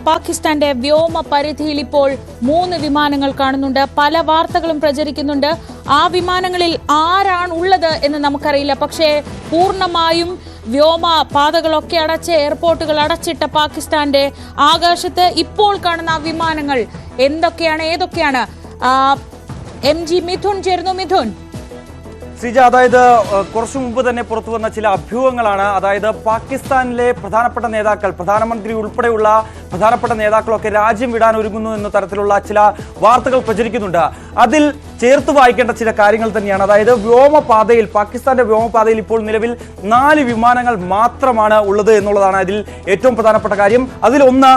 പാകിസ്ഥാന്റെ വ്യോമ പരിധിയിൽ ഇപ്പോൾ 3 വിമാനങ്ങൾ കാണുന്നുണ്ട്. പല വാർത്തകളും പ്രചരിക്കുന്നുണ്ട്. ആ വിമാനങ്ങളിൽ ആരാണ് ഉള്ളത് എന്ന് നമുക്കറിയില്ല. പക്ഷേ പൂർണ്ണമായും വ്യോമ പാതകളൊക്കെ അടച്ച്, എയർപോർട്ടുകൾ അടച്ചിട്ട പാകിസ്ഥാന്റെ ആകാശത്ത് ഇപ്പോൾ കാണുന്ന വിമാനങ്ങൾ എന്തൊക്കെയാണ്, ഏതൊക്കെയാണ്? MG മിഥുൻ ചേരുന്നു. മിഥുൻ, ശ്രീജ, അതായത് കുറച്ചു മുമ്പ് തന്നെ പുറത്തു വന്ന ചില അഭ്യൂഹങ്ങളാണ്. അതായത് പാകിസ്ഥാനിലെ പ്രധാനപ്പെട്ട നേതാക്കൾ, പ്രധാനമന്ത്രി ഉൾപ്പെടെയുള്ള പ്രധാനപ്പെട്ട നേതാക്കളൊക്കെ രാജ്യം വിടാൻ ഒരുങ്ങുന്നു എന്ന തരത്തിലുള്ള ചില വാർത്തകൾ പ്രചരിക്കുന്നുണ്ട്. അതിൽ ചേർത്ത് വായിക്കേണ്ട ചില കാര്യങ്ങൾ തന്നെയാണ്. അതായത് വ്യോമപാതയിൽ, പാകിസ്ഥാന്റെ വ്യോമപാതയിൽ ഇപ്പോൾ നിലവിൽ 4 വിമാനങ്ങൾ മാത്രമാണ് ഉള്ളത് എന്നുള്ളതാണ് അതിൽ ഏറ്റവും പ്രധാനപ്പെട്ട കാര്യം. അതിലൊന്ന്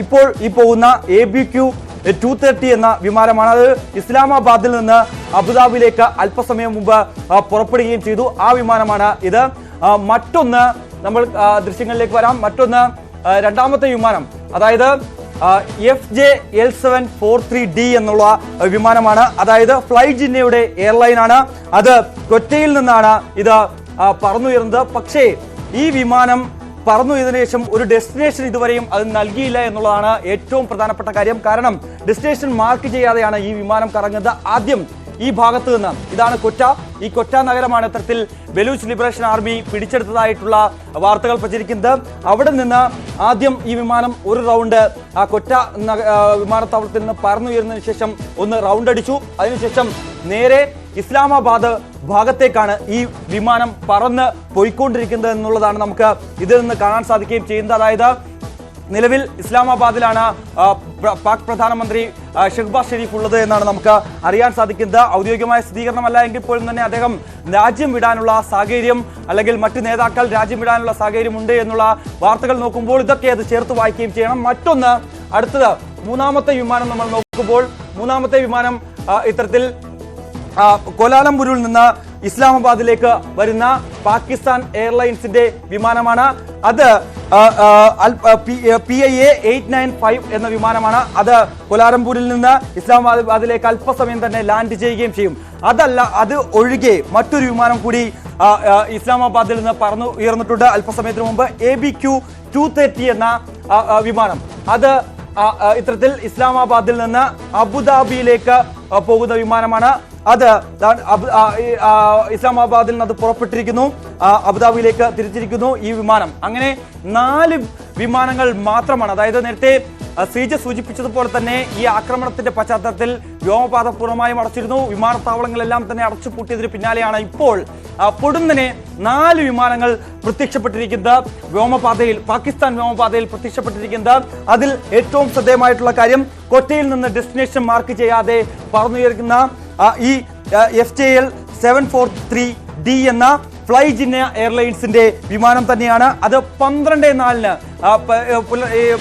ഇപ്പോൾ ഈ പോകുന്ന ABQ-230 എന്ന വിമാനമാണ്. അത് ഇസ്ലാമാബാദിൽ നിന്ന് അബുദാബിയിലേക്ക് അല്പസമയം മുമ്പ് പുറപ്പെടുകയും ചെയ്തു. ആ വിമാനമാണ് ഇത്. മറ്റൊന്ന്, നമ്മൾ ദൃശ്യങ്ങളിലേക്ക് വരാം. മറ്റൊന്ന് രണ്ടാമത്തെ വിമാനം, അതായത് FJ-L743D എന്നുള്ള വിമാനമാണ്. അതായത് ഫ്ലൈ ജിന്നയുടെ എയർലൈനാണ്. അത് കൊറ്റയിൽ നിന്നാണ് ഇത് പറന്നുയർന്നത്. പക്ഷേ ഈ വിമാനം പറന്നുയതിനു ശേഷം ഒരു ഡെസ്റ്റിനേഷൻ ഇതുവരെയും അത് നൽകിയില്ല എന്നുള്ളതാണ് ഏറ്റവും പ്രധാനപ്പെട്ട കാര്യം. കാരണം ഡെസ്റ്റിനേഷൻ മാർക്ക് ചെയ്യാതെയാണ് ഈ വിമാനം കറങ്ങുന്നത്. ആദ്യം ഈ ഭാഗത്ത് നിന്ന്, ഇതാണ് കൊറ്റ, ഈ കൊറ്റ നഗരമാണ് ഇത്തരത്തിൽ ബലൂച്ച് ലിബറേഷൻ ആർമി പിടിച്ചെടുത്തതായിട്ടുള്ള വാർത്തകൾ പ്രചരിക്കുന്നത്. അവിടെ നിന്ന് ആദ്യം ഈ വിമാനം ഒരു റൗണ്ട് ആ കൊറ്റ വിമാനത്താവളത്തിൽ നിന്ന് പറന്നുയരുന്നതിന് ശേഷം ഒന്ന് റൗണ്ട് അടിച്ചു. അതിനുശേഷം നേരെ ഇസ്ലാമാബാദ് ഭാഗത്തേക്കാണ് ഈ വിമാനം പറന്ന് പോയിക്കൊണ്ടിരിക്കുന്നത് എന്നുള്ളതാണ് നമുക്ക് ഇതിൽ നിന്ന് കാണാൻ സാധിക്കുകയും ചെയ്യുന്നത്. അതായത് നിലവിൽ ഇസ്ലാമാബാദിലാണ് പാക് പ്രധാനമന്ത്രി ഷെഹ്ബാസ് ഷെരീഫ് ഉള്ളത് എന്നാണ് നമുക്ക് അറിയാൻ സാധിക്കുന്നത്. ഔദ്യോഗികമായ സ്ഥിരീകരണമല്ല എങ്കിൽ പോലും തന്നെ അദ്ദേഹം രാജ്യം വിടാനുള്ള സാഹചര്യം, അല്ലെങ്കിൽ മറ്റു നേതാക്കൾ രാജ്യം വിടാനുള്ള സാഹചര്യം ഉണ്ട് എന്നുള്ള വാർത്തകൾ നോക്കുമ്പോൾ ഇതൊക്കെ അത് ചേർത്ത് വായിക്കുകയും ചെയ്യണം. മറ്റൊന്ന്, അടുത്തത് മൂന്നാമത്തെ വിമാനം നമ്മൾ നോക്കുമ്പോൾ, മൂന്നാമത്തെ വിമാനം ഇത്തരത്തിൽ കോലാലംപൂരിൽ നിന്ന് ഇസ്ലാമാബാദിലേക്ക് വരുന്ന പാകിസ്ഥാൻ എയർലൈൻസിന്റെ വിമാനമാണ്. അത് PIA-895 എന്ന വിമാനമാണ്. അത് കോലാലംപൂരിൽ നിന്ന് ഇസ്ലാമാബാദിലേക്ക് അല്പസമയം തന്നെ ലാൻഡ് ചെയ്യുകയും ചെയ്യും. അതല്ല, അത് ഒഴികെ മറ്റൊരു വിമാനം കൂടി ഇസ്ലാമാബാദിൽ നിന്ന് പറന്നു ഉയർന്നിട്ടുണ്ട് അല്പസമയത്തിന് മുമ്പ്. ABQ-230 എന്ന വിമാനം, അത് ഇത്തരത്തിൽ ഇസ്ലാമാബാദിൽ നിന്ന് അബുദാബിയിലേക്ക് പോകുന്ന വിമാനമാണ്. അത് ഇസ്ലാമാബാദിൽ നിന്ന് അത് പുറപ്പെട്ടിരിക്കുന്നു, അബുദാബിയിലേക്ക് തിരിച്ചിരിക്കുന്നു ഈ വിമാനം. അങ്ങനെ 4 വിമാനങ്ങൾ മാത്രമാണ്. അതായത് നേരത്തെ ശ്രീജ സൂചിപ്പിച്ചതുപോലെ തന്നെ ഈ ആക്രമണത്തിന്റെ പശ്ചാത്തലത്തിൽ വ്യോമപാത പൂർണ്ണമായും അടച്ചിരുന്നു. വിമാനത്താവളങ്ങളെല്ലാം തന്നെ അടച്ചുപൂട്ടിയതിന് പിന്നാലെയാണ് ഇപ്പോൾ പൊടുന്നനെ 4 വിമാനങ്ങൾ പ്രത്യക്ഷപ്പെട്ടിരിക്കുന്നത് വ്യോമപാതയിൽ, പാകിസ്ഥാൻ വ്യോമപാതയിൽ പ്രത്യക്ഷപ്പെട്ടിരിക്കുന്നത്. അതിൽ ഏറ്റവും ശ്രദ്ധേയമായിട്ടുള്ള കാര്യം, കൊറ്റയിൽ നിന്ന് ഡെസ്റ്റിനേഷൻ മാർക്ക് ചെയ്യാതെ പറന്നുയർക്കുന്ന ഈ FJ-L743D എന്ന ഫ്ലൈ ജിന്ന എയർലൈൻസിന്റെ വിമാനം തന്നെയാണ്. അത് 12:04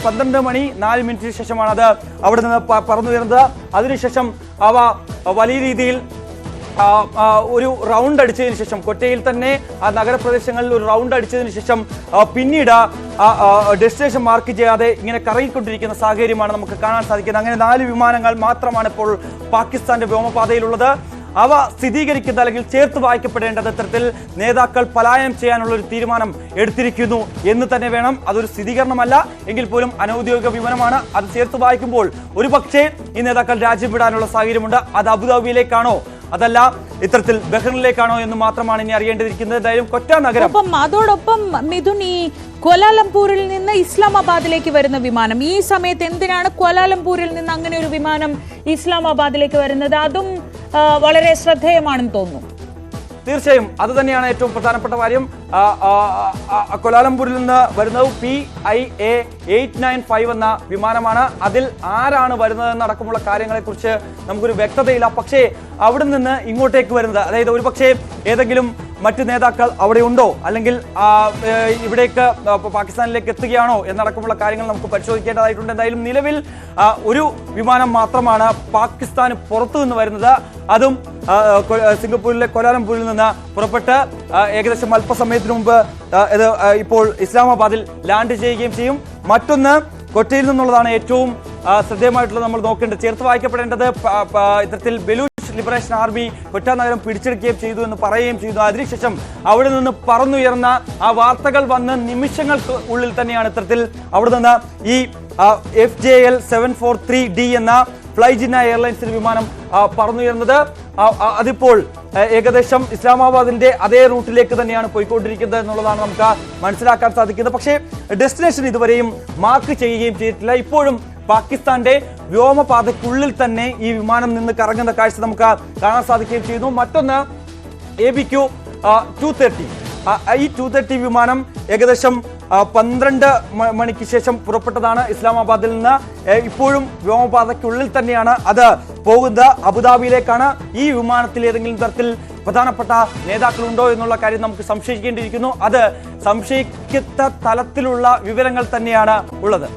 12:04 ശേഷമാണ് അത് അവിടെ നിന്ന് പറന്നുയർന്നത്. അതിനുശേഷം അവ വലിയ രീതിയിൽ ഒരു റൗണ്ട് അടിച്ചതിന് ശേഷം, കൊറ്റയിൽ തന്നെ ആ നഗരപ്രദേശങ്ങളിൽ ഒരു റൗണ്ട് അടിച്ചതിന് ശേഷം പിന്നീട് ഡെസ്റ്റിനേഷൻ മാർക്ക് ചെയ്യാതെ ഇങ്ങനെ കറങ്ങിക്കൊണ്ടിരിക്കുന്ന സാഹചര്യമാണ് നമുക്ക് കാണാൻ സാധിക്കുന്നത്. അങ്ങനെ 4 വിമാനങ്ങൾ മാത്രമാണ് ഇപ്പോൾ പാകിസ്ഥാന്റെ വ്യോമപാതയിലുള്ളത്. അവ സ്ഥിരീകരിക്കുന്ന, അല്ലെങ്കിൽ ചേർത്ത് വായിക്കപ്പെടേണ്ടത് ഇത്തരത്തിൽ നേതാക്കൾ പലായനം ചെയ്യാനുള്ള ഒരു തീരുമാനം എടുത്തിരിക്കുന്നു എന്ന് തന്നെ വേണം. അതൊരു സ്ഥിരീകരണമല്ല എങ്കിൽ പോലും അനൌദ്യോഗിക വിവരമാണ്. അത് ചേർത്ത് വായിക്കുമ്പോൾ ഒരു പക്ഷേ ഈ നേതാക്കൾ രാജ്യം വിടാനുള്ള സാഹചര്യമുണ്ട്. അത് അബുദാബിയിലേക്കാണോ അതല്ല ഇത്തരത്തിൽ ബഹ്റിനിലേക്കാണോ എന്ന് മാത്രമാണ് ഇനി അറിയേണ്ടിയിരിക്കുന്നത്. എന്തായാലും കൊറ്റ നഗരം, അതോടൊപ്പം മിഥുൻ, ഈ കോലാലംപൂരിൽ നിന്ന് ഇസ്ലാമാബാദിലേക്ക് വരുന്ന വിമാനം, ഈ സമയത്ത് എന്തിനാണ് കോലാലംപൂരിൽ നിന്ന് അങ്ങനെ ഒരു വിമാനം ഇസ്ലാമാബാദിലേക്ക് വരുന്നത്? അതും വളരെ ശ്രദ്ധേയമാണെന്ന് തോന്നുന്നു. തീർച്ചയായും അത് തന്നെയാണ് ഏറ്റവും പ്രധാനപ്പെട്ട കാര്യം. കോലാലംപൂരിൽ നിന്ന് വരുന്നത് PIA-895 എന്ന വിമാനമാണ്. അതിൽ ആരാണ് വരുന്നതെന്നടക്കമുള്ള കാര്യങ്ങളെക്കുറിച്ച് നമുക്കൊരു വ്യക്തതയില്ല. പക്ഷേ അവിടെ നിന്ന് ഇങ്ങോട്ടേക്ക് വരുന്നത്, അതായത് ഒരു പക്ഷേ ഏതെങ്കിലും മറ്റു നേതാക്കൾ അവിടെ ഉണ്ടോ, അല്ലെങ്കിൽ ഇവിടേക്ക് പാകിസ്ഥാനിലേക്ക് എത്തുകയാണോ എന്നടക്കമുള്ള കാര്യങ്ങൾ നമുക്ക് പരിശോധിക്കേണ്ടതായിട്ടുണ്ട്. എന്തായാലും നിലവിൽ ഒരു വിമാനം മാത്രമാണ് പാകിസ്ഥാന് പുറത്തു നിന്ന് വരുന്നത്. അതും സിംഗപ്പൂരിലെ കോലാലംപൂരിൽ നിന്ന് പുറപ്പെട്ട് ഏകദേശം അല്പസമയത്തിന് മുമ്പ് ഇത് ഇപ്പോൾ ഇസ്ലാമാബാദിൽ ലാൻഡ് ചെയ്യുകയും ചെയ്യും. മറ്റൊന്ന്, കൊറ്റയിൽ നിന്നുള്ളതാണ് ഏറ്റവും ശ്രദ്ധേയമായിട്ടുള്ളത് നമ്മൾ നോക്കേണ്ടത്. ചേർത്ത് വായിക്കപ്പെടേണ്ടത്, ഇത്തരത്തിൽ ബലൂച്ച് ലിബറേഷൻ ആർമി കൊറ്റ നഗരം പിടിച്ചെടുക്കുകയും ചെയ്തു എന്ന് പറയുകയും ചെയ്തു. അതിനുശേഷം അവിടെ നിന്ന് പറന്നുയർന്ന ആ വാർത്തകൾ വന്ന് നിമിഷങ്ങൾക്ക് ഉള്ളിൽ തന്നെയാണ് ഇത്തരത്തിൽ അവിടെ നിന്ന് ഈ FJL 743D എന്ന ഫ്ലൈ ജിന്ന എയർലൈൻസിന്റെ വിമാനം പറന്നുയർന്നത്. അതിപ്പോൾ ഏകദേശം ഇസ്ലാമാബാദിന്റെ അതേ റൂട്ടിലേക്ക് തന്നെയാണ് പോയിക്കൊണ്ടിരിക്കുന്നത് എന്നുള്ളതാണ് നമുക്ക് മനസ്സിലാക്കാൻ സാധിക്കുന്നത്. പക്ഷേ ഡെസ്റ്റിനേഷൻ ഇതുവരെയും മാർക്ക് ചെയ്യുകയും ചെയ്തിട്ടില്ല. ഇപ്പോഴും പാകിസ്ഥാന്റെ വ്യോമപാതയ്ക്കുള്ളിൽ തന്നെ ഈ വിമാനം നിന്ന് കറങ്ങുന്ന കാഴ്ച നമുക്ക് കാണാൻ സാധിക്കുകയും ചെയ്യുന്നു. മറ്റൊന്ന് ABQ 230. ഈ 230 വിമാനം ഏകദേശം 12 മണിക്ക് ശേഷം പുറപ്പെട്ടതാണ് ഇസ്ലാമാബാദിൽ നിന്ന്. ഇപ്പോഴും വ്യോമപാതയ്ക്കുള്ളിൽ തന്നെയാണ് അത് പോകുന്നത്, അബുദാബിയിലേക്കാണ്. ഈ വിമാനത്തിൽ ഏതെങ്കിലും തരത്തിൽ പ്രധാനപ്പെട്ട നേതാക്കളുണ്ടോ എന്നുള്ള കാര്യം നമുക്ക് സംശയിക്കേണ്ടിയിരിക്കുന്നു. അത് സംശയിക്കത്ത തലത്തിലുള്ള വിവരങ്ങൾ തന്നെയാണ് ഉള്ളത്.